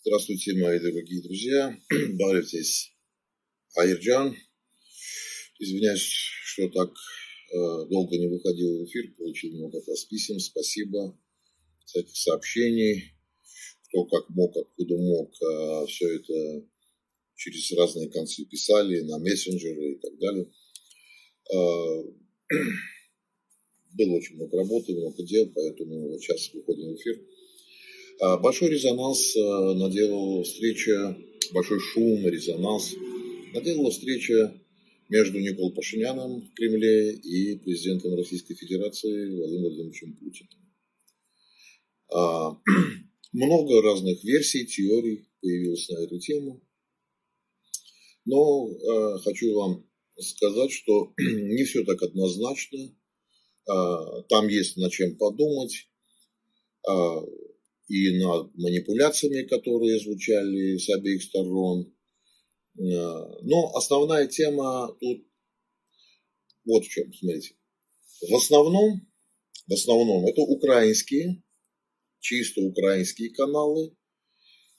Здравствуйте, мои дорогие друзья. Барев здесь Айрджан. Извиняюсь, что так долго не выходил в эфир. Получил много от вас писем. Спасибо. Всяких сообщений. Кто как мог, откуда мог. Все это через разные концы писали, на мессенджеры и так далее. Было очень много работы, много дел, поэтому вот сейчас выходим в эфир. Большой резонанс наделала встреча, большой шум, резонанс наделала встреча между Николой Пашиняном в Кремле и президентом Российской Федерации Владимиром Владимировичем Путиным. Много разных версий, теорий появилось на эту тему. Но хочу вам сказать, что не все так однозначно. Там есть над чем подумать. И над манипуляциями, которые звучали с обеих сторон. Но основная тема тут вот в чем, смотрите. В основном это украинские, чисто украинские каналы,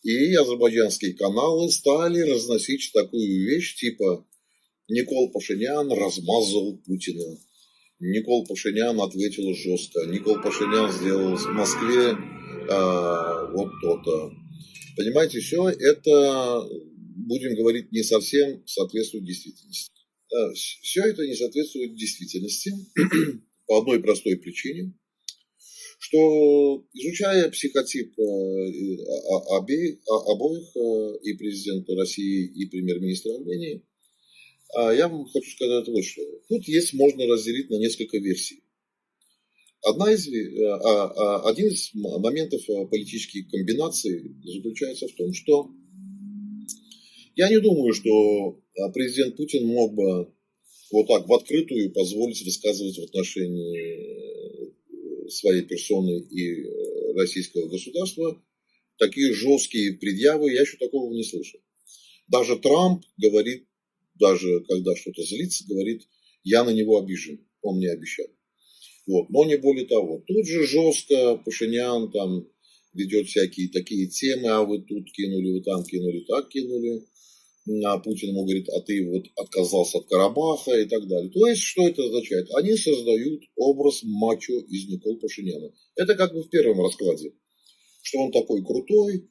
и азербайджанские каналы стали разносить такую вещь, типа Никол Пашинян размазал Путина. Никол Пашинян ответил жестко. Никол Пашинян сделал в Москве вот то-то. Понимаете, все это, будем говорить, не совсем соответствует действительности. Все это не соответствует действительности по одной простой причине, что изучая психотип обоих, и президента России, и премьер-министра Армении, я вам хочу сказать вот что. Тут можно разделить на несколько версий. Один из моментов политической комбинации заключается в том, что я не думаю, что президент Путин мог бы вот так в открытую позволить высказывать в отношении своей персоны и российского государства такие жесткие предъявы. Я еще такого не слышал. Даже Трамп говорит, даже когда что-то злится, говорит, я на него обижен, он мне обещал. Вот. Но не более того. Тут же жестко Пашинян там ведет всякие такие темы, а вы тут кинули, вы там кинули, так кинули. А Путин ему говорит, а ты вот отказался от Карабаха и так далее. То есть, что это означает? Они создают образ мачо из Никола Пашиняна. Это как бы в первом раскладе. Что он такой крутой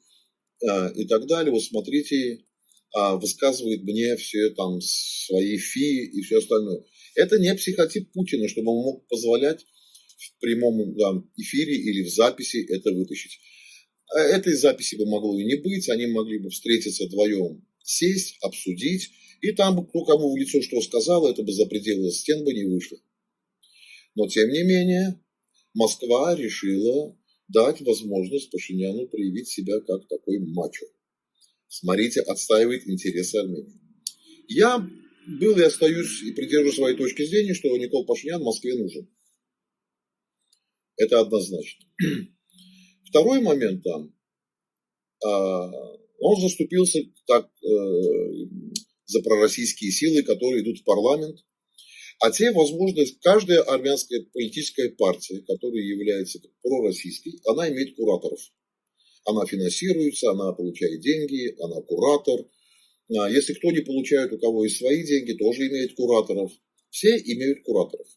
и так далее. Вот смотрите, высказывает мне все там свои фи и все остальное. Это не психотип Путина, чтобы он мог позволять в прямом эфире или в записи это вытащить. Этой записи бы могло и не быть, они могли бы встретиться вдвоем, сесть, обсудить, и там бы кто кому в лицо что сказал, это бы за пределы стен бы не вышло. Но тем не менее, Москва решила дать возможность Пашиняну проявить себя как такой мачо. Смотрите, отстаивает интересы Армении. Я был и остаюсь и придерживаю своей точки зрения, что Никол Пашинян Москве нужен. Это однозначно. Второй момент там, он заступился так, за пророссийские силы, которые идут в парламент. А те, возможно, каждая армянская политическая партия, которая является пророссийской, она имеет кураторов. Она финансируется, она получает деньги, она куратор. Если кто не получает, у кого есть свои деньги, тоже имеет кураторов. Все имеют кураторов.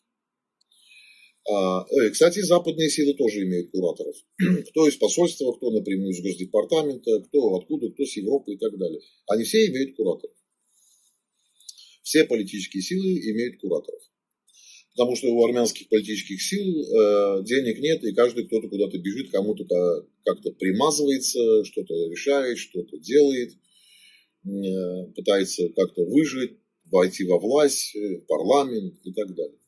Кстати, западные силы тоже имеют кураторов. Кто из посольства, кто напрямую из Госдепартамента, кто откуда, кто с Европы и так далее. Они все имеют кураторов. Все политические силы имеют кураторов. Потому что у армянских политических сил денег нет, и каждый кто-то куда-то бежит, кому-то как-то примазывается, что-то решает, что-то делает, пытается как-то выжить, войти во власть, в парламент и так далее.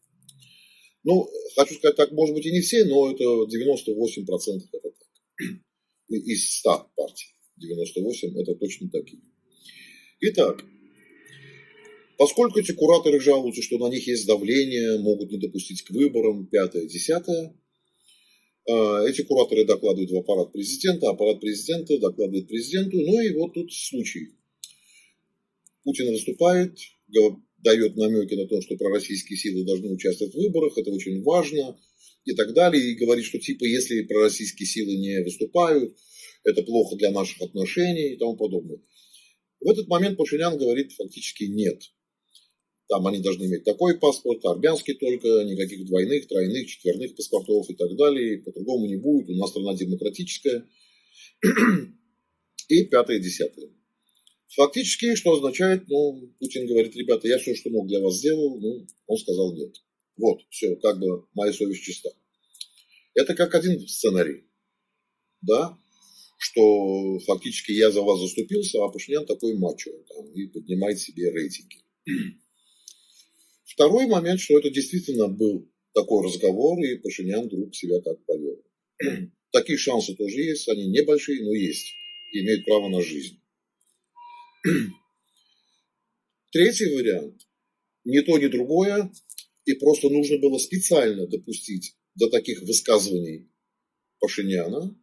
Ну, хочу сказать, так может быть и не все, но это 98% это так. Из 100 партий 98 это точно такие. Итак, поскольку эти кураторы жалуются, что на них есть давление, могут не допустить к выборам, 5-е, 10-е, эти кураторы докладывают в аппарат президента докладывает президенту, ну и вот тут случай. Путин выступает, дает намеки на то, что пророссийские силы должны участвовать в выборах, это очень важно и так далее, и говорит, что типа если пророссийские силы не выступают, это плохо для наших отношений и тому подобное. В этот момент Пашинян говорит фактически нет. Там они должны иметь такой паспорт, армянский только, никаких двойных, тройных, четверных паспортов и так далее. По-другому не будет, у нас страна демократическая. И пятое, десятое. Фактически, что означает, Путин говорит, ребята, я все, что мог для вас сделал, он сказал нет. Вот, все, как бы моя совесть чиста. Это как один сценарий, да, что фактически я за вас заступился, а Пашинян такой мачо там, и поднимает себе рейтинги. Второй момент, что это действительно был такой разговор, и Пашинян вдруг себя так повел. Такие шансы тоже есть, они небольшие, но есть, и имеют право на жизнь. Третий вариант. Ни то, ни другое. И просто нужно было специально допустить до таких высказываний Пашиняна,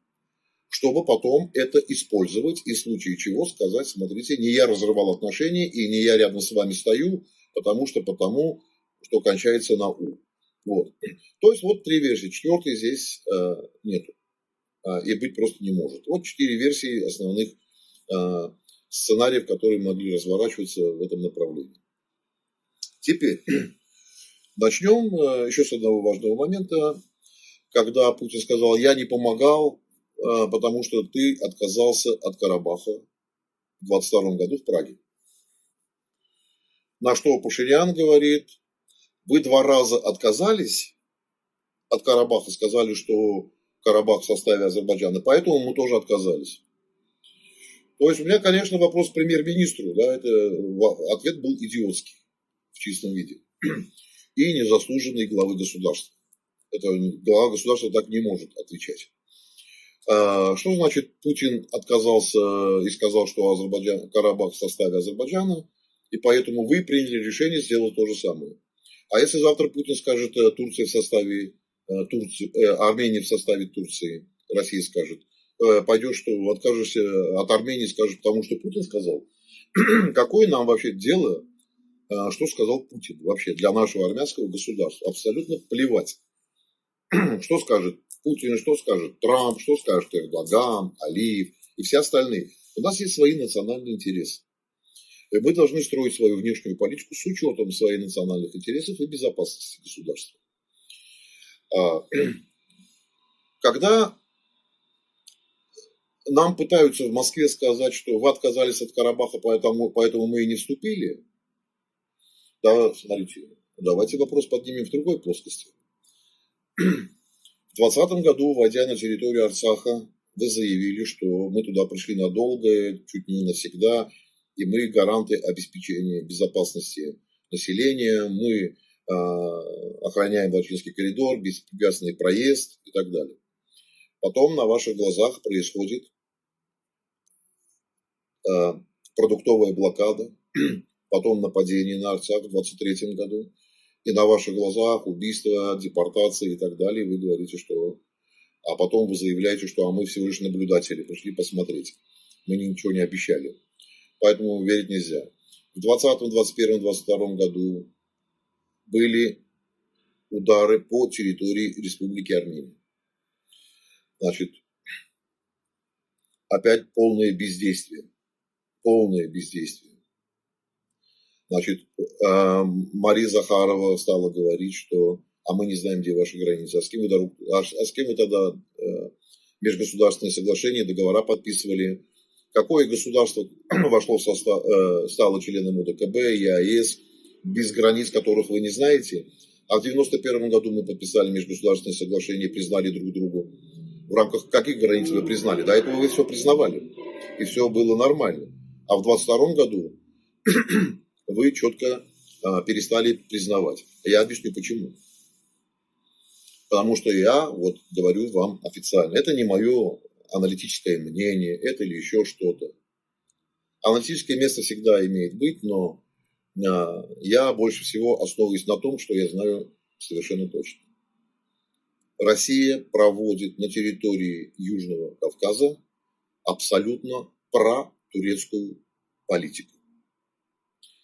чтобы потом это использовать и в случае чего сказать, смотрите, не я разрывал отношения и не я рядом с вами стою, потому что кончается на «у». Вот. То есть вот три версии. Четвертой здесь нету. И быть просто не может. Вот 4 версии основных сценариев, которые могли разворачиваться в этом направлении. Теперь начнем еще с одного важного момента, когда Путин сказал, я не помогал, потому что ты отказался от Карабаха в 22 году в Праге. На что Пашинян говорит, вы 2 раза отказались от Карабаха, сказали, что Карабах в составе Азербайджана, поэтому мы тоже отказались. То есть у меня, конечно, вопрос к премьер-министру, да, ответ был идиотский в чистом виде и незаслуженный главы государства. Это глава государства так не может отвечать. Что значит Путин отказался и сказал, что Карабах в составе Азербайджана, и поэтому вы приняли решение сделать то же самое. А если завтра Путин скажет Турция в составе Армения в составе Турции, Россия скажет, пойдешь, что откажешься от Армении, скажешь, потому что Путин сказал. Какое нам вообще дело, что сказал Путин вообще для нашего армянского государства? Абсолютно плевать. Что скажет Путин, что скажет Трамп, что скажет Эрдоган, Алиев и все остальные. У нас есть свои национальные интересы. И мы должны строить свою внешнюю политику с учетом своих национальных интересов и безопасности государства. Когда нам пытаются в Москве сказать, что вы отказались от Карабаха, поэтому мы и не вступили, да, смотрите, давайте вопрос поднимем в другой плоскости. В 2020 году, войдя на территорию Арцаха, вы заявили, что мы туда пришли надолго, чуть не навсегда, и мы гаранты обеспечения безопасности населения, мы охраняем Лачинский коридор, беспрепятственный проезд и так далее. Потом на ваших глазах происходит продуктовая блокада, потом нападение на Арцах в 2023 году, и на ваших глазах убийства, депортации и так далее, вы говорите, что... А потом вы заявляете, что мы всего лишь наблюдатели, пришли посмотреть. Мы ничего не обещали. Поэтому верить нельзя. В 2020, 2021, 2022 году были удары по территории Республики Армения. Значит, опять полное бездействие. Полное бездействие. Значит, Мария Захарова стала говорить, что мы не знаем, где ваши границы, а с кем вы тогда межгосударственные соглашения, договора подписывали, какое государство вошло в состав, стало членом ОДКБ, ЕАЭС, без границ которых вы не знаете. А в 1991 году мы подписали межгосударственные соглашения, признали друг другу. В рамках каких границ вы признали? До этого вы все признавали, и все было нормально. А в 1922 году вы четко перестали признавать. Я объясню почему. Потому что я вот говорю вам официально. Это не мое аналитическое мнение, это или еще что-то. Аналитическое место всегда имеет быть, но я больше всего основываюсь на том, что я знаю совершенно точно. Россия проводит на территории Южного Кавказа абсолютно протурецкую политику.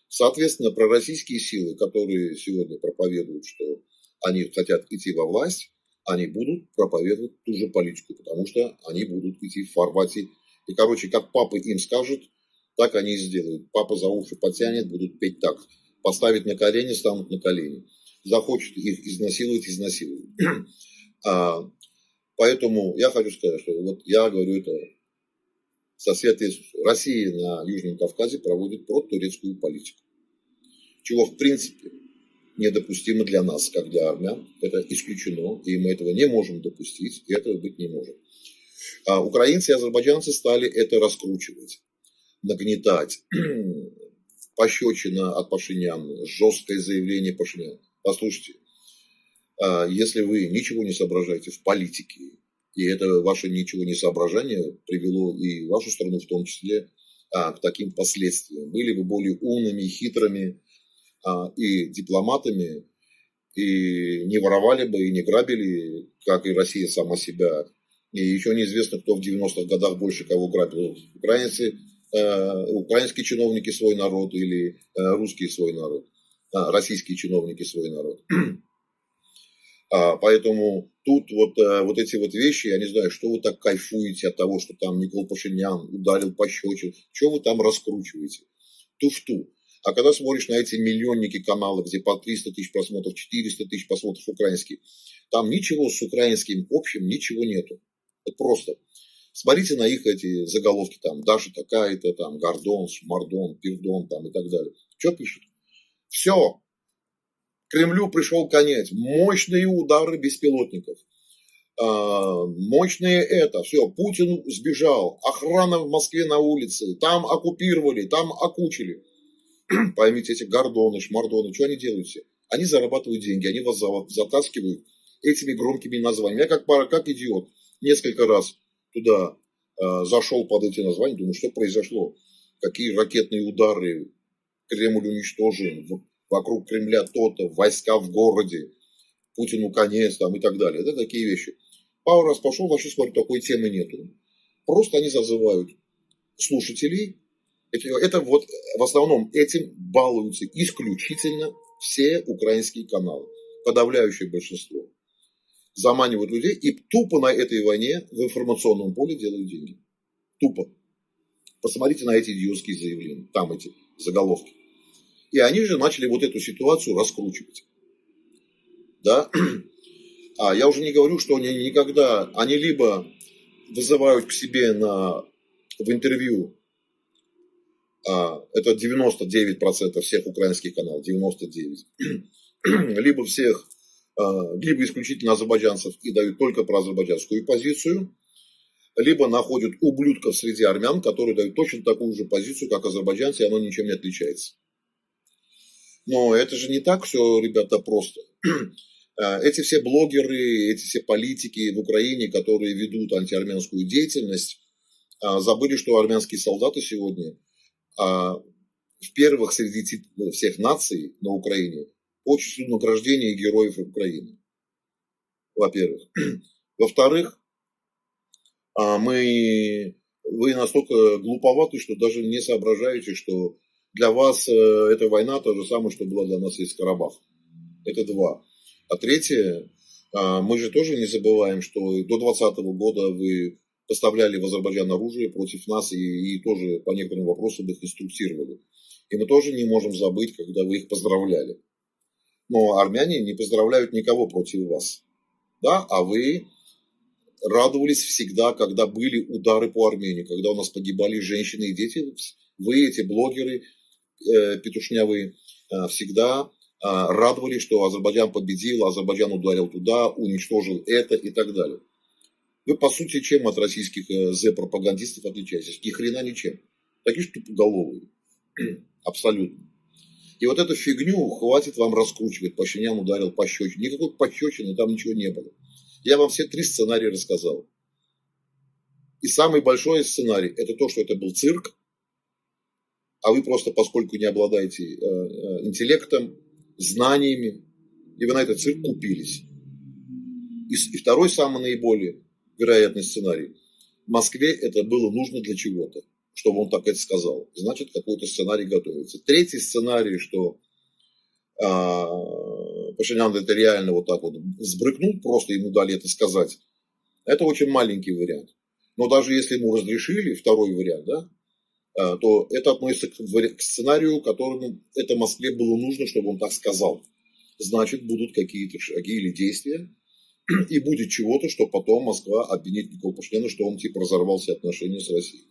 Соответственно, пророссийские силы, которые сегодня проповедуют, что они хотят идти во власть, они будут проповедовать ту же политику, потому что они будут идти в формате. И, короче, как папа им скажет, так они и сделают. Папа за уши потянет, будут петь так. Поставить на колени, станут на колени. Захочет их изнасиловать, изнасилуют. Поэтому я хочу сказать, что вот я говорю это со светлой Иисусу. Россия на Южном Кавказе проводит протурецкую политику. Чего в принципе недопустимо для нас, как для армян. Это исключено, и мы этого не можем допустить, и этого быть не может. Украинцы и азербайджанцы стали это раскручивать, нагнетать. Пощечина от Пашиняна, жесткое заявление Пашиняна. Послушайте, если вы ничего не соображаете в политике, и это ваше ничего не соображение привело и вашу страну в том числе к таким последствиям, были бы более умными, хитрыми и дипломатами, и не воровали бы, и не грабили, как и Россия сама себя. И еще неизвестно, кто в 90-х годах больше кого грабил. Украинцы, украинские чиновники свой народ или русские свой народ. Российские чиновники свой народ. Поэтому тут вот эти вот вещи, я не знаю, что вы так кайфуете от того, что там Никол Пашинян ударил пощечину, что вы там раскручиваете? Туфту. А когда смотришь на эти миллионники каналы, где по 300 тысяч просмотров, 400 тысяч просмотров украинские, там ничего с украинским общим, ничего нету. Вот просто. Смотрите на их эти заголовки, там, Даша такая-то, там, Гордон, Шмардон, Пирдон, там, и так далее. Что пишут? Все. Кремлю пришел конец. Мощные удары беспилотников. Мощные это. Все. Путин сбежал. Охрана в Москве на улице. Там оккупировали, там окучили. Поймите, эти Гордоны, Шмардоны, что они делают все? Они зарабатывают деньги, они вас затаскивают этими громкими названиями. Я как идиот несколько раз туда зашел под эти названия, думаю, что произошло? Какие ракетные удары, Кремль уничтожен, вокруг Кремля то-то, войска в городе, Путину конец там и так далее. Это такие вещи. Пару раз пошел, вообще смотрю, такой темы нету. Просто они зазывают слушателей. Это вот в основном этим балуются исключительно все украинские каналы. Подавляющее большинство. Заманивают людей и тупо на этой войне в информационном поле делают деньги. Тупо. Посмотрите на эти идиотские заявления. Там эти заголовки. И они же начали вот эту ситуацию раскручивать. Да? Я уже не говорю, что они никогда... Они либо вызывают к себе в интервью, это 99% всех украинских каналов, 99%, либо всех, либо исключительно азербайджанцев и дают только про азербайджанскую позицию, либо находят ублюдков среди армян, которые дают точно такую же позицию, как азербайджанцы, и оно ничем не отличается. Но это же не так все, ребята, просто. Эти все блогеры, эти все политики в Украине, которые ведут антиармянскую деятельность, забыли, что армянские солдаты сегодня в первых среди всех наций на Украине по числу награждения героев Украины. Во-первых. Во-вторых, вы настолько глуповаты, что даже не соображаете, что для вас эта война то же самое, что была для нас из Карабах. Это два. А третье, мы же тоже не забываем, что до 2020 года вы поставляли в Азербайджан оружие против нас и тоже по некоторым вопросам их инструктировали. И мы тоже не можем забыть, когда вы их поздравляли. Но армяне не поздравляют никого против вас. Да? А вы радовались всегда, когда были удары по Армении, когда у нас погибали женщины и дети. Вы, эти блогеры петушнявые, всегда радовались, что Азербайджан победил, Азербайджан ударил туда, уничтожил это и так далее. Вы, по сути, чем от российских зе-пропагандистов отличаетесь? Ни хрена ничем. Такие же тупоголовые. Абсолютно. И вот эту фигню хватит вам раскручивать. Пашинян ударил пощечину. Никакой пощечины там ничего не было. Я вам все 3 сценария рассказал. И самый большой сценарий – это то, что это был цирк, а вы просто, поскольку не обладаете интеллектом, знаниями, и вы на этот цирк купились. И второй, самый наиболее вероятный сценарий. В Москве это было нужно для чего-то, чтобы он так это сказал. Значит, какой-то сценарий готовится. Третий сценарий, что Пашинян это реально вот так вот сбрыкнул, просто ему дали это сказать, это очень маленький вариант. Но даже если ему разрешили второй вариант, да, то это относится к сценарию, которому это Москве было нужно, чтобы он так сказал. Значит, будут какие-то шаги или действия, и будет чего-то, что потом Москва обвинит Николу Пашиняна, что он типа разорвал все отношения с Россией.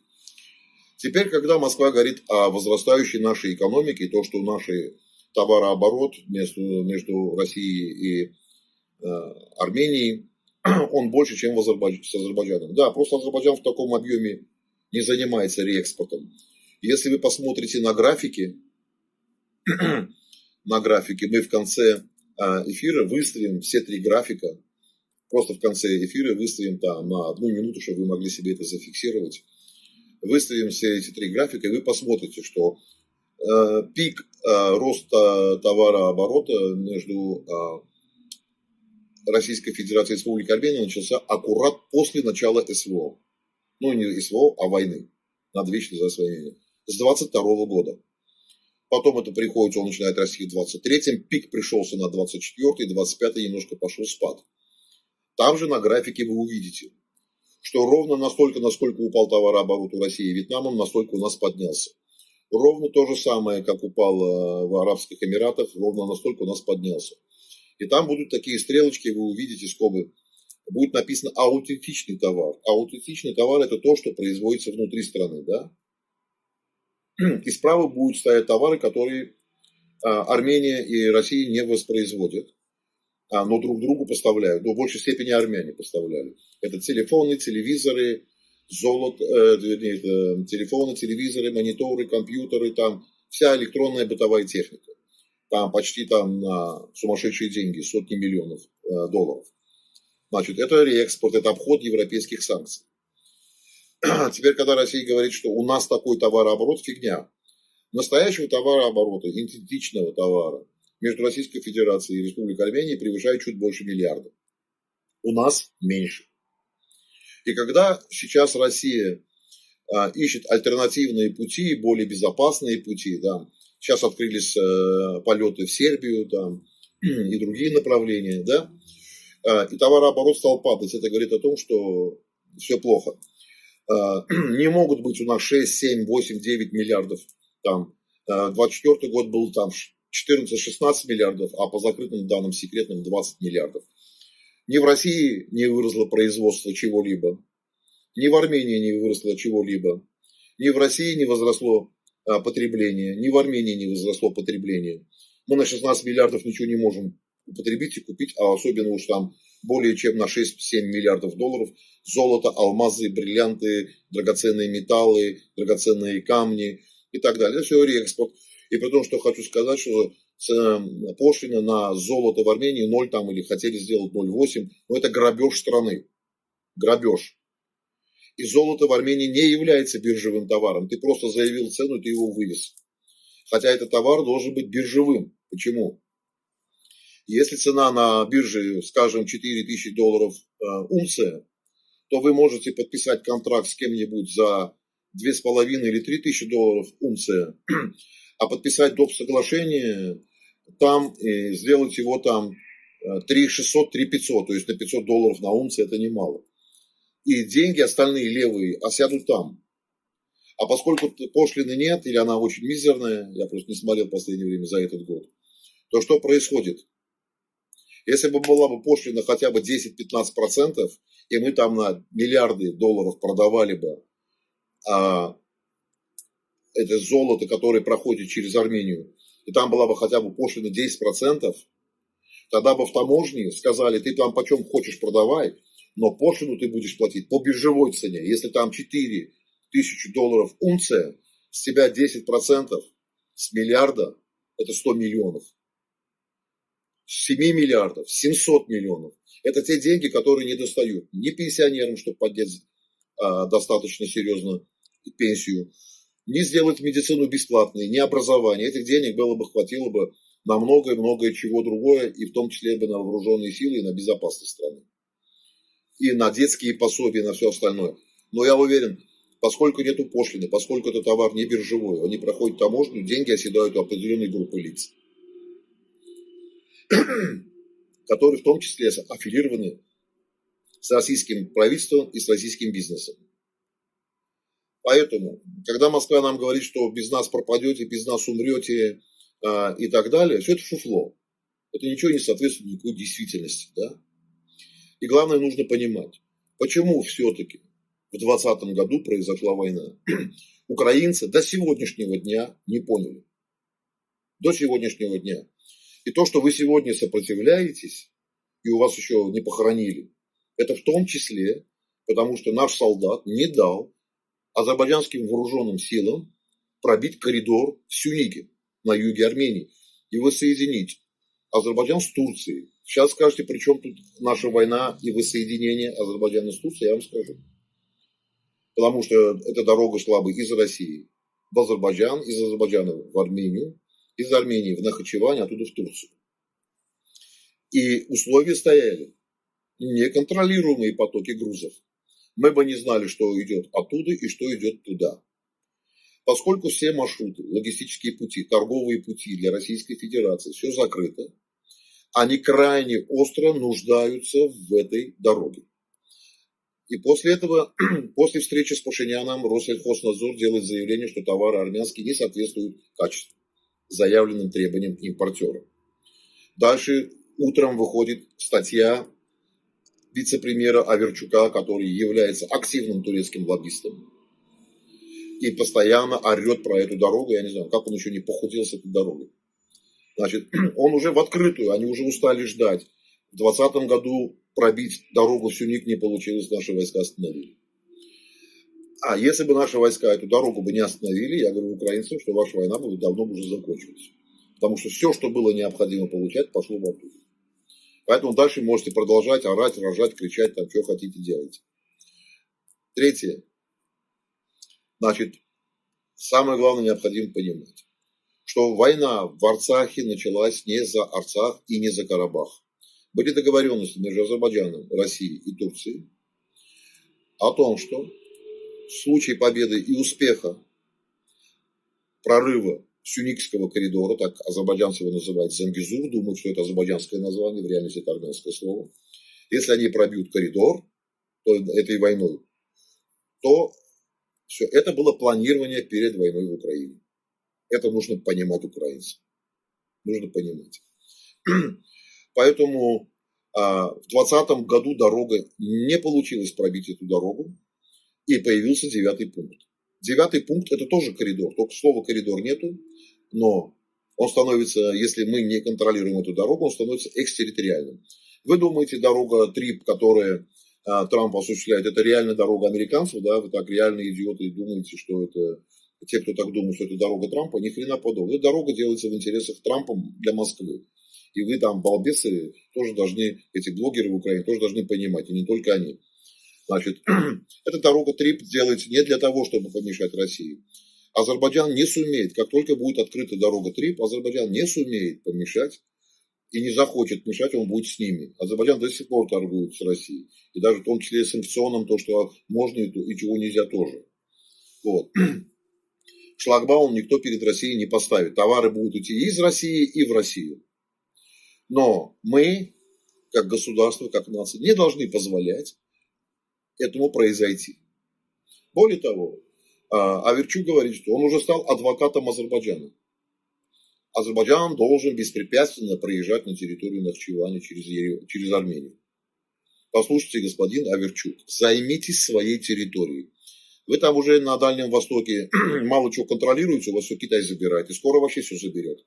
Теперь, когда Москва говорит о возрастающей нашей экономике, то, что наш товарооборот между Россией и Арменией, он больше, чем с Азербайджаном. Да, просто Азербайджан в таком объеме не занимается реэкспортом. Если вы посмотрите на графики, мы в конце эфира выставим все 3 графика. Просто в конце эфира выставим там на 1 минуту, чтобы вы могли себе это зафиксировать. Выставим все эти 3 графика, и вы посмотрите, что пик роста товарооборота между Российской Федерацией и Республикой Армения начался аккурат после начала СВО. Ну, не СВО, а войны. Надо вечно за освоение. С 22 года. Потом это приходится, он начинает расти в 23-м. Пик пришелся на 24-й, 25-й немножко пошел спад. Там же на графике вы увидите, что ровно настолько, насколько упал товарооборот у России и Вьетнама, настолько у нас поднялся. Ровно то же самое, как упал в Арабских Эмиратах, ровно настолько у нас поднялся. И там будут такие стрелочки, вы увидите скобы. Будет написано аутентичный товар. Аутентичный товар это то, что производится внутри страны. Да? И справа будут стоять товары, которые Армения и Россия не воспроизводят, но друг другу поставляют. Но в большей степени армяне поставляли. Это телефоны, телевизоры, золото, телефоны, телевизоры, мониторы, компьютеры, там вся электронная бытовая техника. Там почти там на сумасшедшие деньги, сотни миллионов долларов. Значит, это реэкспорт, это обход европейских санкций. Теперь, когда Россия говорит, что у нас такой товарооборот, фигня. Настоящего товарооборота, идентичного товара между Российской Федерацией и Республикой Армения превышает чуть больше миллиарда. У нас меньше. И когда сейчас Россия ищет альтернативные пути, более безопасные пути, да, сейчас открылись полеты в Сербию там, и другие направления, да, и товарооборот стал падать. Это говорит о том, что все плохо. Не могут быть у нас 6, 7, 8, 9 миллиардов. Там, 24 год был там 14-16 миллиардов, а по закрытым данным секретным 20 миллиардов. Ни в России не выросло производство чего-либо, ни в Армении не выросло чего-либо, ни в России не возросло потребление, ни в Армении не возросло потребление. Мы на 16 миллиардов ничего не можем употребить и купить, а особенно уж там более чем на 6-7 миллиардов долларов золото, алмазы, бриллианты, драгоценные металлы, драгоценные камни и так далее. Это все реэкспорт. И при том, что хочу сказать, что пошлина на золото в Армении 0 там или хотели сделать 0,8, но это грабеж страны. Грабеж. И золото в Армении не является биржевым товаром. Ты просто заявил цену, ты его вывез. Хотя этот товар должен быть биржевым. Почему? Если цена на бирже, скажем, $4000 унция, то вы можете подписать контракт с кем-нибудь за 2,5 или $3000 унция, а подписать доп. Соглашение там и сделать его там 3600, 3500, то есть на $500 на унцию это немало. И деньги остальные левые осядут там. А поскольку пошлины нет, или она очень мизерная, я просто не смотрел в последнее время за этот год, то что происходит? Если бы была бы пошлина хотя бы 10-15%, и мы там на миллиарды долларов продавали бы это золото, которое проходит через Армению, и там была бы хотя бы пошлина 10%, тогда бы в таможне сказали, ты там почем хочешь продавай, но пошлину ты будешь платить по биржевой цене. Если там $4000 унция, с тебя 10% с миллиарда, это 100 миллионов. С 7 миллиардов, 700 миллионов. Это те деньги, которые не достают ни пенсионерам, чтобы поднять достаточно серьезно пенсию, ни сделать медицину бесплатной, ни образование. Этих денег было бы, хватило бы на многое-многое чего другое, и в том числе бы на вооруженные силы и на безопасность страны. И на детские пособия, и на все остальное. Но я уверен, поскольку нету пошлины, поскольку это товар не биржевой, они проходят таможню, деньги оседают у определенной группы лиц. которые в том числе аффилированы с российским правительством и с российским бизнесом. Поэтому, когда Москва нам говорит, что без нас пропадете, без нас умрете и так далее, все это фуфло. Это ничего не соответствует никакой действительности. Да? И главное, нужно понимать, почему все-таки в 2020 году произошла война. Украинцы до сегодняшнего дня не поняли. До сегодняшнего дня. И то, что вы сегодня сопротивляетесь, и у вас еще не похоронили, это в том числе, потому что наш солдат не дал азербайджанским вооруженным силам пробить коридор в Сюнике на юге Армении и воссоединить Азербайджан с Турцией. Сейчас скажете, при чем тут наша война и воссоединение Азербайджана с Турцией, я вам скажу. Потому что эта дорога шла бы из России в Азербайджан, из Азербайджана в Армению, из Армении в Нахичевань, оттуда в Турцию. И условия стояли неконтролируемые потоки грузов. Мы бы не знали, что идет оттуда и что идет туда. Поскольку все маршруты, логистические пути, торговые пути для Российской Федерации, все закрыто, они крайне остро нуждаются в этой дороге. И после этого, после встречи с Пашиняном, Россельхознадзор делает заявление, что товары армянские не соответствуют качеству, заявленным требованиям импортера. Дальше утром выходит статья вице-премьера Аверчука, который является активным турецким лоббистом и постоянно орет про эту дорогу. Я не знаю, как он еще не похудел с этой дорогой. Значит, он уже в открытую, они уже устали ждать. В 2020 году пробить дорогу в Сюник не получилось, наши войска остановили. А если бы наши войска эту дорогу бы не остановили, я говорю украинцам, что ваша война бы давно уже закончилась. Потому что все, что было необходимо получать, пошло в оттуда. Поэтому дальше можете продолжать орать, рожать, кричать, там, что хотите делать. Третье. Значит, самое главное необходимо понимать, что война в Арцахе началась не за Арцах и не за Карабах. Были договоренности между Азербайджаном, Россией и Турцией о том, что в случае победы и успеха прорыва Сюникского коридора, так азербайджанцы его называют Зангизур, думают, что это азербайджанское название, в реальности это армянское слово. Если они пробьют коридор этой войной, то все, это было планирование перед войной в Украине. Это нужно понимать украинцам. Нужно понимать. Поэтому в 2020 году дорога не получилось пробить эту дорогу, и появился 9-й пункт. 9-й пункт это тоже коридор, только слова коридор нету, но он становится, если мы не контролируем эту дорогу, он становится экстерриториальным. Вы думаете, дорога ТРИП, которая Трамп осуществляет, это реально дорога американцев, да? Вы так реально идиоты думаете, что это те, кто так думает, что это дорога Трампа, ни хрена подобного. Эта дорога делается в интересах Трампа для Москвы. И вы там, балбесы, тоже должны, эти блогеры в Украине, тоже должны понимать, и не только они. Значит, эта дорога ТРИП делается не для того, чтобы помешать России. Азербайджан не сумеет, как только будет открыта дорога ТРИП, Азербайджан не сумеет помешать и не захочет мешать, он будет с ними. Азербайджан до сих пор торгует с Россией. И даже в том числе санкционным, то, что можно и чего нельзя тоже. Вот. Шлагбаум никто перед Россией не поставит. Товары будут идти из России и в Россию. Но мы, как государство, как нация, не должны позволять этому произойти. Более того, Аверчук говорит, что он уже стал адвокатом Азербайджана. Азербайджан должен беспрепятственно проезжать на территорию Нахичевани через Армению. Послушайте, господин Аверчук, займитесь своей территорией. Вы там уже на Дальнем Востоке мало чего контролируете, у вас все Китай забирает, и скоро вообще все заберет.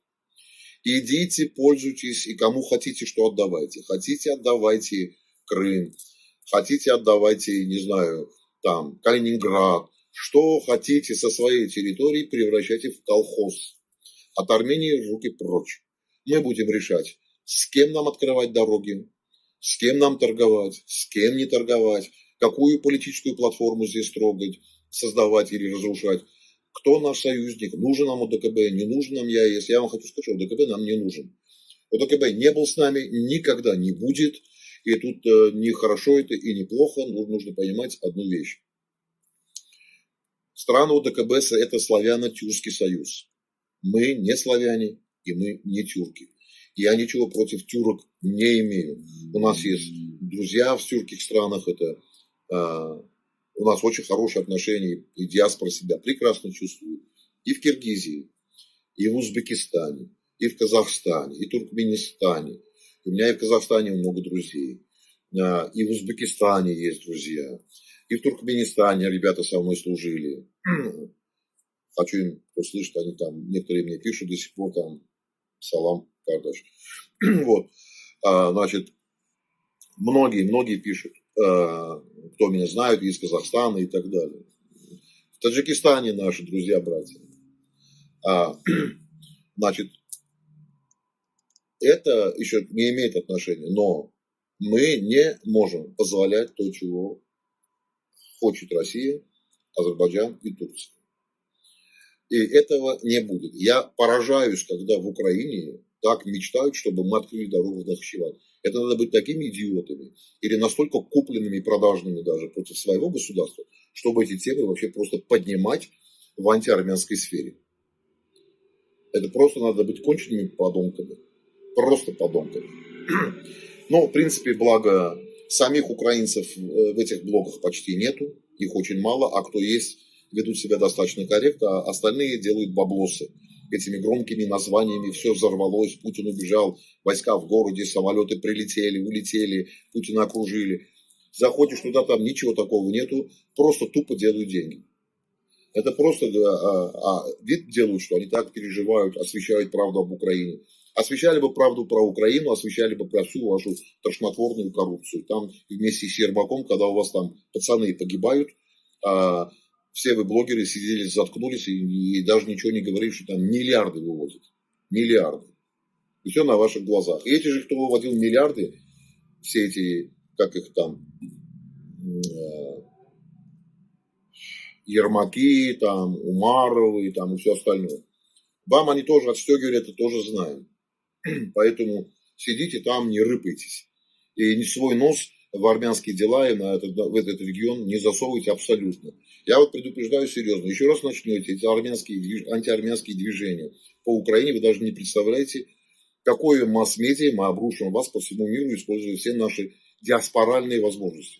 Идите, пользуйтесь, и кому хотите, что отдавайте. Хотите, отдавайте Крым, хотите, отдавайте, не знаю, там, Калининград. Что хотите со своей территории, превращайте в колхоз. От Армении руки прочь. Мы будем решать, с кем нам открывать дороги, с кем нам торговать, с кем не торговать, какую политическую платформу здесь трогать, создавать или разрушать. Кто наш союзник, нужен нам ОДКБ, не нужен нам ЕАЭС. Я вам хочу сказать, что ОДКБ нам не нужен. ОДКБ не был с нами, никогда не будет. И тут не хорошо это и не плохо, нужно понимать одну вещь. Страны ОДКБ это славяно-тюркский союз. Мы не славяне и мы не тюрки. Я ничего против тюрок не имею. У нас есть друзья в тюркских странах. У нас очень хорошие отношения. И диаспора себя прекрасно чувствует. И в Киргизии, и в Узбекистане, и в Казахстане, и в Туркменистане. У меня и в Казахстане много друзей. И в Узбекистане есть друзья. И в Туркменистане ребята со мной служили. Хочу им услышать, они там, некоторые мне пишут до сих пор там, салам, Кардаш. Вот, значит, многие пишут, кто меня знает из Казахстана и так далее. В Таджикистане наши друзья, братья. Значит, это еще не имеет отношения, но мы не можем позволять то, чего хочет Россия, Азербайджан и Турция. И этого не будет. Я поражаюсь, когда в Украине так мечтают, чтобы мы открыли дорогу в Нахчевань. Это надо быть такими идиотами или настолько купленными и продажными даже против своего государства, чтобы эти темы вообще просто поднимать в антиармянской сфере. Это просто надо быть конченными подонками. Просто подонками. Но, в принципе, благо самих украинцев в этих блогах почти нету. Их очень мало, а кто есть, ведут себя достаточно корректно, а остальные делают баблосы. Этими громкими названиями все взорвалось, Путин убежал, войска в городе, самолеты прилетели, улетели, Путина окружили. Заходишь туда, там ничего такого нету, просто тупо делают деньги. Это просто вид делают, что они так переживают, освещают правду об Украине. Освещали бы правду про Украину, освещали бы про всю вашу тошнотворную коррупцию. Там вместе с Ермаком, когда у вас там пацаны погибают, все вы блогеры сидели, заткнулись и даже ничего не говорили, что там миллиарды выводят. Миллиарды. И все на ваших глазах. И эти же, кто выводил миллиарды, все эти, как их там, Ермаки, там, Умаровы, там, и все остальное. Вам они тоже отстегивали, это тоже знаем. Поэтому сидите там, не рыпайтесь. И ни свой нос в армянские дела и в этот регион не засовывайте абсолютно. Я вот предупреждаю серьезно. Еще раз начнете эти антиармянские движения по Украине, вы даже не представляете, какое масс-медиа мы обрушим вас по всему миру, используя все наши диаспоральные возможности.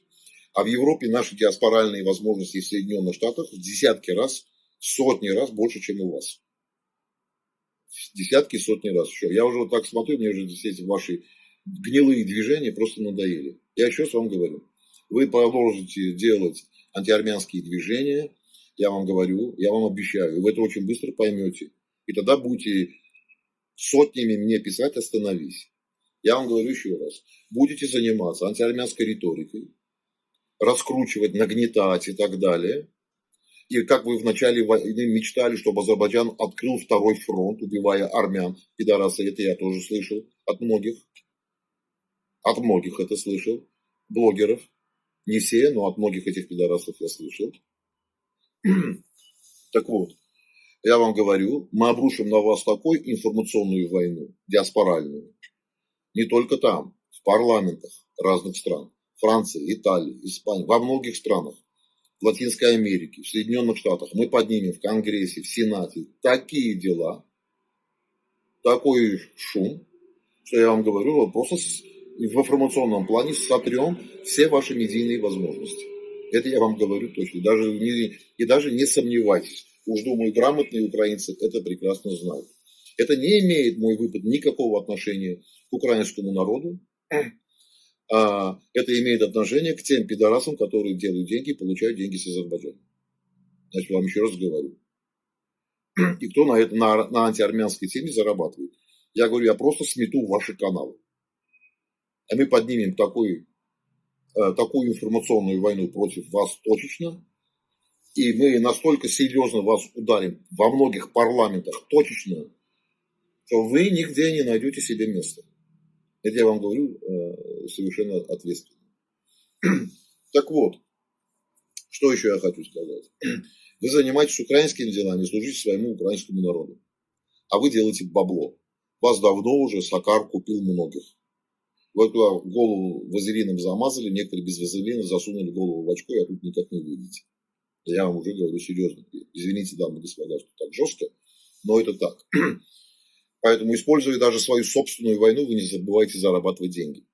А в Европе наши диаспоральные возможности в Соединенных Штатах в десятки раз, в сотни раз больше, чем у вас. Десятки, сотни раз. Еще. Я уже вот так смотрю, мне уже все эти ваши гнилые движения просто надоели. Я еще раз вам говорю. Вы продолжите делать антиармянские движения, я вам говорю, я вам обещаю. Вы это очень быстро поймете. И тогда будете сотнями мне писать «остановись». Я вам говорю еще раз. Будете заниматься антиармянской риторикой, раскручивать, нагнетать и так далее. И как вы в начале войны мечтали, чтобы Азербайджан открыл второй фронт, убивая армян, пидорасы, это я тоже слышал от многих. От многих это слышал. Блогеров. Не все, но от многих этих пидорасов я слышал. Так вот, я вам говорю, мы обрушим на вас такую информационную войну, диаспоральную. Не только там, в парламентах разных стран. Франции, Италии, Испании, во многих странах. В Латинской Америке, в Соединенных Штатах. Мы поднимем в Конгрессе, в Сенате такие дела, такой шум, что я вам говорю, просто в информационном плане сотрем все ваши медийные возможности. Это я вам говорю точно. Даже не сомневайтесь. Уж думаю, грамотные украинцы это прекрасно знают. Это не имеет, мой выпад, никакого отношения к украинскому народу. Это имеет отношение к тем пидорасам, которые делают деньги и получают деньги с Азербайджана. Значит, вам еще раз говорю. И кто на антиармянской теме зарабатывает. Я говорю, я просто смету ваши каналы. А мы поднимем такую информационную войну против вас точечно. И мы настолько серьезно вас ударим во многих парламентах точечно, что вы нигде не найдете себе места. Это я вам говорю совершенно ответственно. Так вот, что еще я хочу сказать. Вы занимаетесь украинскими делами, служите своему украинскому народу. А вы делаете бабло. Вас давно уже Сакар купил многих. Вы туда голову вазелином замазали, некоторые без вазелина засунули голову в очко, и тут никак не выйдете. Я вам уже говорю серьезно. Извините, дамы и господа, что так жестко, но это так. Поэтому, используя даже свою собственную войну, вы не забывайте зарабатывать деньги.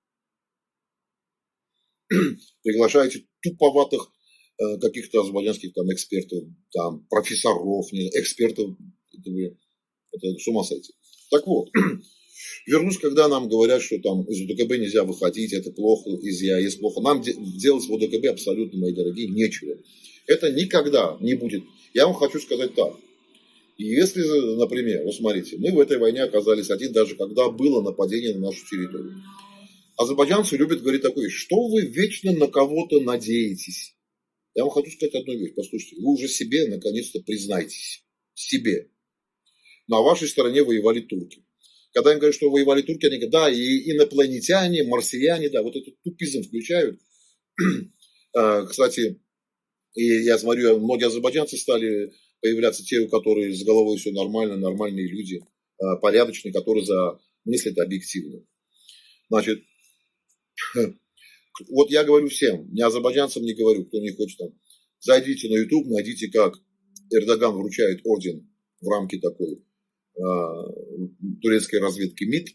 Приглашаете туповатых каких-то азербайджанских там экспертов, там профессоров, экспертов, это с ума сойти. Так вот, вернусь, когда нам говорят, что там из УДКБ нельзя выходить, это плохо, из ЕАЭС плохо. Нам делать в УДКБ абсолютно, мои дорогие, нечего. Это никогда не будет. Я вам хочу сказать так. Если, например, вот смотрите, мы в этой войне оказались один, даже когда было нападение на нашу территорию. Азербайджанцы любят говорить такое: что вы вечно на кого-то надеетесь. Я вам хочу сказать одну вещь, послушайте, вы уже себе наконец-то признайтесь, себе. На вашей стороне воевали турки. Когда им говорят, что воевали турки, они говорят, да, и инопланетяне, марсиане, да, вот этот тупизм включают. Кстати, и я смотрю, многие азербайджанцы стали появляться, те, у которых с головой все нормально, нормальные люди, порядочные, которые мыслят объективно. Значит, вот я говорю всем, не азербайджанцам не говорю, кто не хочет там, зайдите на YouTube, найдите, как Эрдоган вручает орден в рамке такой турецкой разведки МИД,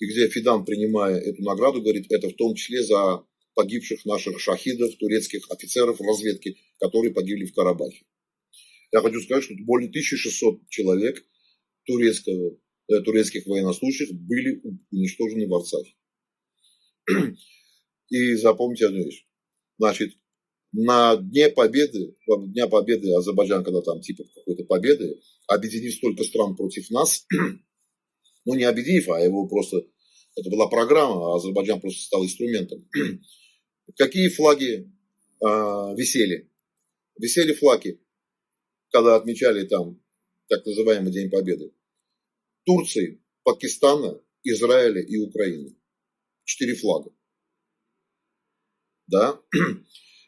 и где Фидан, принимая эту награду, говорит, это в том числе за погибших наших шахидов, турецких офицеров разведки, которые погибли в Карабахе. Я хочу сказать, что более 1600 человек турецких военнослужащих были уничтожены в Арцахе. И запомните одну вещь. Значит, на Дня Победы Азербайджан, когда там типа какой-то победы, объединив столько стран против нас, ну не объединив, а его просто, это была программа, а Азербайджан просто стал инструментом. Какие флаги висели? Висели флаги, когда отмечали там так называемый День Победы. Турции, Пакистана, Израиля и Украины. 4 флага. Да?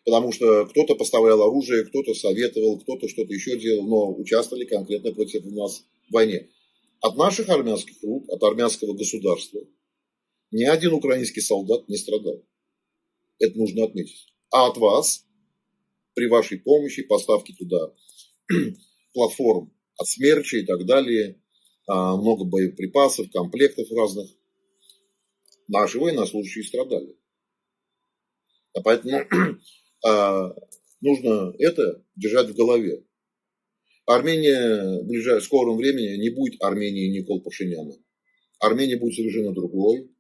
Потому что кто-то поставлял оружие, кто-то советовал, кто-то что-то еще делал, но участвовали конкретно против нас в войне. От наших армянских рук, от армянского государства, ни один украинский солдат не страдал. Это нужно отметить. А от вас, при вашей помощи, поставки туда платформ от Смерча и так далее, много боеприпасов, комплектов разных, наши военнослужащие страдали. А поэтому нужно это держать в голове. Армения в скором времени не будет Арменией Никол Пашиняна. Армения будет совершенно другой.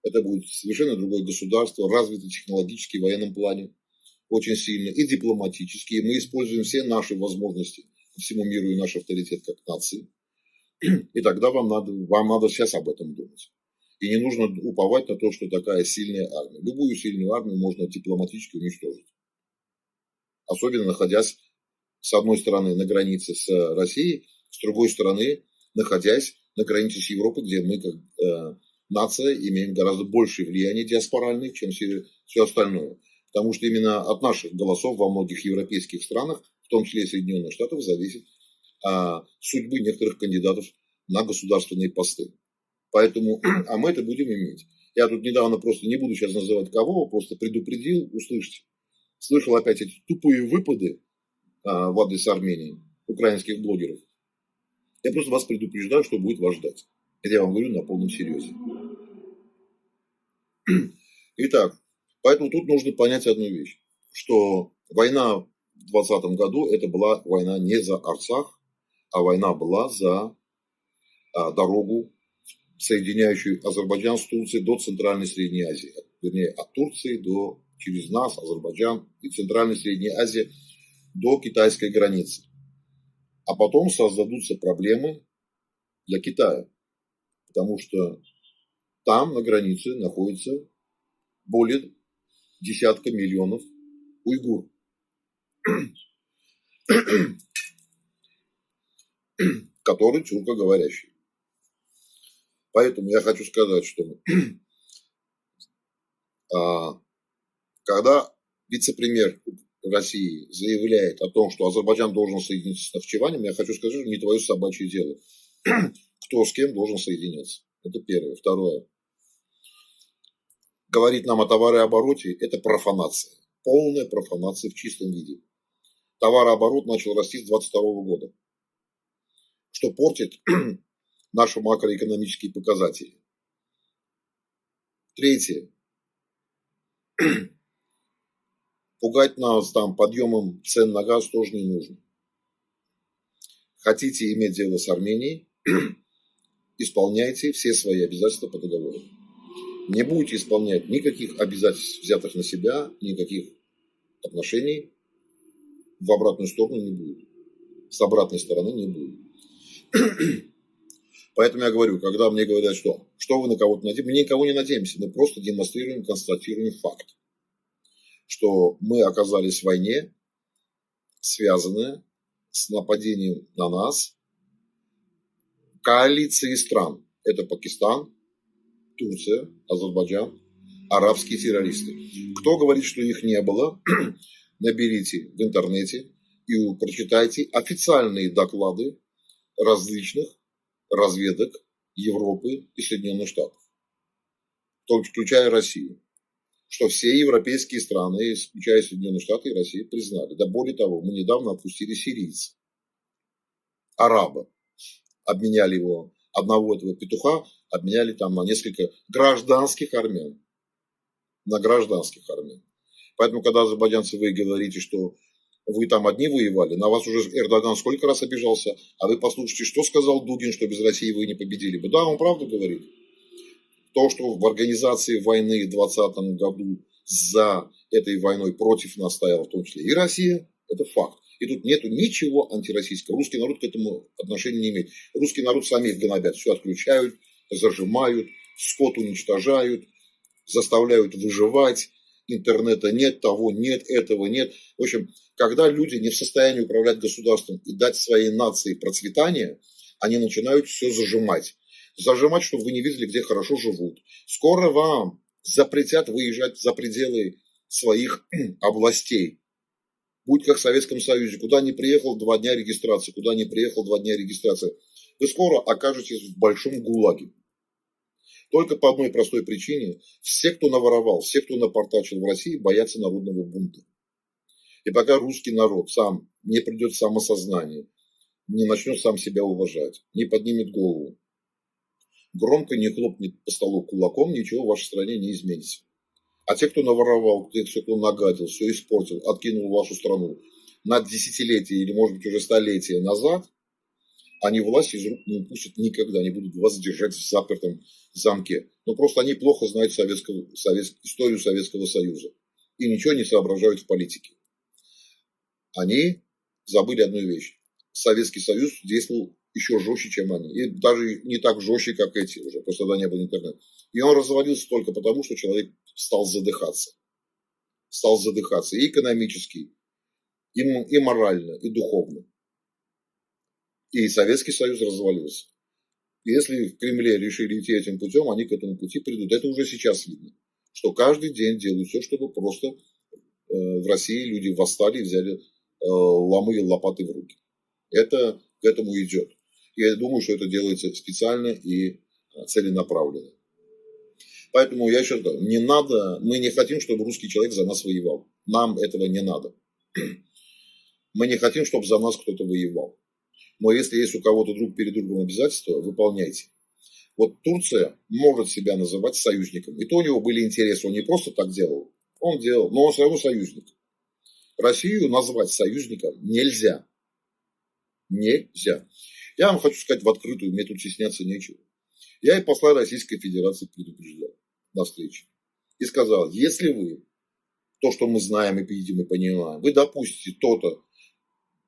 Это будет совершенно другое государство, развитое технологически в военном плане, очень сильно, и дипломатически. И мы используем все наши возможности по всему миру и наш авторитет как нации. И тогда вам надо сейчас об этом думать. И не нужно уповать на то, что такая сильная армия. Любую сильную армию можно дипломатически уничтожить. Особенно находясь, с одной стороны, на границе с Россией, с другой стороны, находясь на границе с Европой, где мы, как нация, имеем гораздо большее влияние диаспоральное, чем все остальное. Потому что именно от наших голосов во многих европейских странах, в том числе и Соединенных Штатов, зависит судьбы некоторых кандидатов на государственные посты. Поэтому, а мы это будем иметь. Я тут недавно просто не буду сейчас называть кого, просто предупредил, услышьте. Слышал опять эти тупые выпады в адрес Армении, украинских блогеров. Я просто вас предупреждаю, что будет вас ждать. Это я вам говорю на полном серьезе. Итак, поэтому тут нужно понять одну вещь, что война в 2020 году, это была война не за Арцах, а война была за дорогу, соединяющую Азербайджан с Турцией до Центральной и Средней Азии. Вернее, от Турции через нас, Азербайджан и Центральной и Средней Азии до китайской границы. А потом создадутся проблемы для Китая. Потому что там на границе находится более десятка миллионов уйгур, которые тюркоговорящие. Поэтому я хочу сказать, что когда вице-премьер России заявляет о том, что Азербайджан должен соединиться с Нахчеванем, я хочу сказать, что не твое собачье дело. Кто с кем должен соединяться. Это первое. Второе. Говорить нам о товарообороте – это профанация. Полная профанация в чистом виде. Товарооборот начал расти с 2022 года. Что портит наши макроэкономические показатели. Третье. Пугать нас там подъемом цен на газ тоже не нужно. Хотите иметь дело с Арменией, исполняйте все свои обязательства по договору. Не будете исполнять никаких обязательств, взятых на себя, никаких отношений в обратную сторону не будет. С обратной стороны не будет. Поэтому я говорю, когда мне говорят, что вы на кого-то надеетесь, мы никого не надеемся, мы просто демонстрируем, констатируем факт, что мы оказались в войне, связанной с нападением на нас коалиции стран. Это Пакистан, Турция, Азербайджан, арабские террористы. Кто говорит, что их не было, наберите в интернете и прочитайте официальные доклады различных разведок Европы и Соединенных Штатов, включая Россию, что все европейские страны, включая Соединенные Штаты и Россию, признали. Да более того, мы недавно отпустили сирийца, араба, обменяли его, одного этого петуха обменяли там на несколько гражданских армян. На гражданских армян. Поэтому, когда азербайджанцы, вы говорите, что вы там одни воевали, на вас уже Эрдоган сколько раз обижался, а вы послушайте, что сказал Дугин, что без России вы не победили бы. Да, он правду говорит. То, что в организации войны в 2020 году за этой войной против нас стояла в том числе и Россия, это факт. И тут нету ничего антироссийского. Русский народ к этому отношения не имеет. Русский народ сами их гнобят, все отключают, зажимают, скот уничтожают, заставляют выживать. Интернета нет, того нет, этого нет. В общем, когда люди не в состоянии управлять государством и дать своей нации процветание, они начинают все зажимать. Зажимать, чтобы вы не видели, где хорошо живут. Скоро вам запретят выезжать за пределы своих областей. Будь как в Советском Союзе. Куда не приехал, 2 дня регистрации. Куда не приехал, 2 дня регистрации. Вы скоро окажетесь в большом ГУЛАГе. Только по одной простой причине. Все, кто наворовал, все, кто напортачил в России, боятся народного бунта. И пока русский народ сам не придет в самосознание, не начнет сам себя уважать, не поднимет голову, громко не хлопнет по столу кулаком, ничего в вашей стране не изменится. А те, кто наворовал, те, кто нагадил, все испортил, откинул вашу страну на десятилетия или, может быть, уже столетия назад, они власть из рук не упустят никогда, они будут вас держать в запертом замке. Но просто они плохо знают историю Советского Союза и ничего не соображают в политике. Они забыли одну вещь. Советский Союз действовал еще жестче, чем они. И даже не так жестче, как эти уже, просто тогда не было интернета. И он развалился только потому, что человек стал задыхаться. Стал задыхаться и экономически, и морально, и духовно. И Советский Союз развалился. Если в Кремле решили идти этим путем, они к этому пути придут. Это уже сейчас видно. Что каждый день делают все, чтобы просто в России люди восстали и взяли ломы и лопаты в руки. Это к этому идет. И я думаю, что это делается специально и целенаправленно. Поэтому я еще говорю, не надо, мы не хотим, чтобы русский человек за нас воевал. Нам этого не надо. Мы не хотим, чтобы за нас кто-то воевал. Но если есть у кого-то друг перед другом обязательства, выполняйте. Вот Турция может себя называть союзником. И то у него были интересы. Он не просто так делал. Он делал, но он все равно союзник. Россию назвать союзником нельзя. Нельзя. Я вам хочу сказать в открытую, мне тут стесняться нечего. Я и посла Российской Федерации предупреждал на встрече. И сказал, если вы, то, что мы знаем и видим и понимаем, вы допустите то-то,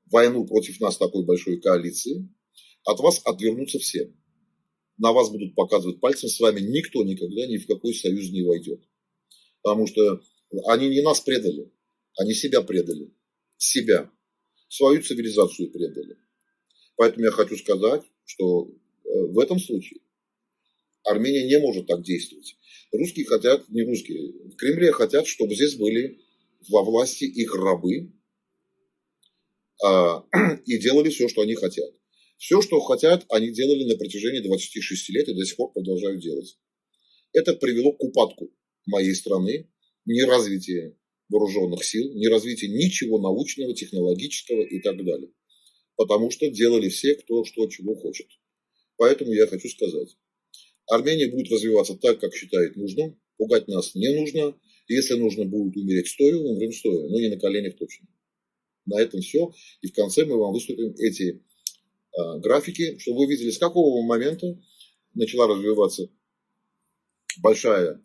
войну против нас такой большой коалиции, от вас отвернутся все. На вас будут показывать пальцем, с вами никто никогда ни в какой союз не войдет. Потому что они не нас предали, они себя предали. Себя. Свою цивилизацию предали. Поэтому я хочу сказать, что в этом случае Армения не может так действовать. Русские хотят, не русские, в Кремле хотят, чтобы здесь были во власти их рабы, и делали все, что они хотят. Все, что хотят, они делали на протяжении 26 лет и до сих пор продолжают делать. Это привело к упадку моей страны, неразвитию вооруженных сил, неразвитию ничего научного, технологического и так далее. Потому что делали все, кто что чего хочет. Поэтому я хочу сказать, Армения будет развиваться так, как считает нужным, пугать нас не нужно. Если нужно будет умереть стоя, умрем стоя, но не на коленях точно. На этом все. И в конце мы вам выступим эти графики, чтобы вы видели, с какого момента начала развиваться большая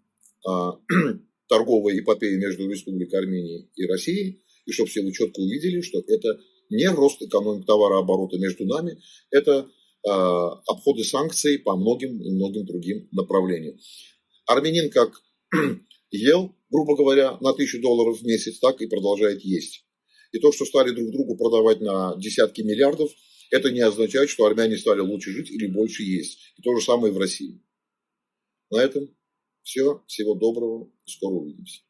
торговая эпопея между Республикой Армения и Россией, и чтобы все вы четко увидели, что это не рост экономики товарооборота между нами, это обходы санкций по многим и многим другим направлениям. Армянин как ел, грубо говоря, на $1000 в месяц, так и продолжает есть. И то, что стали друг другу продавать на десятки миллиардов, это не означает, что армяне стали лучше жить или больше есть. И то же самое в России. На этом все. Всего доброго. Скоро увидимся.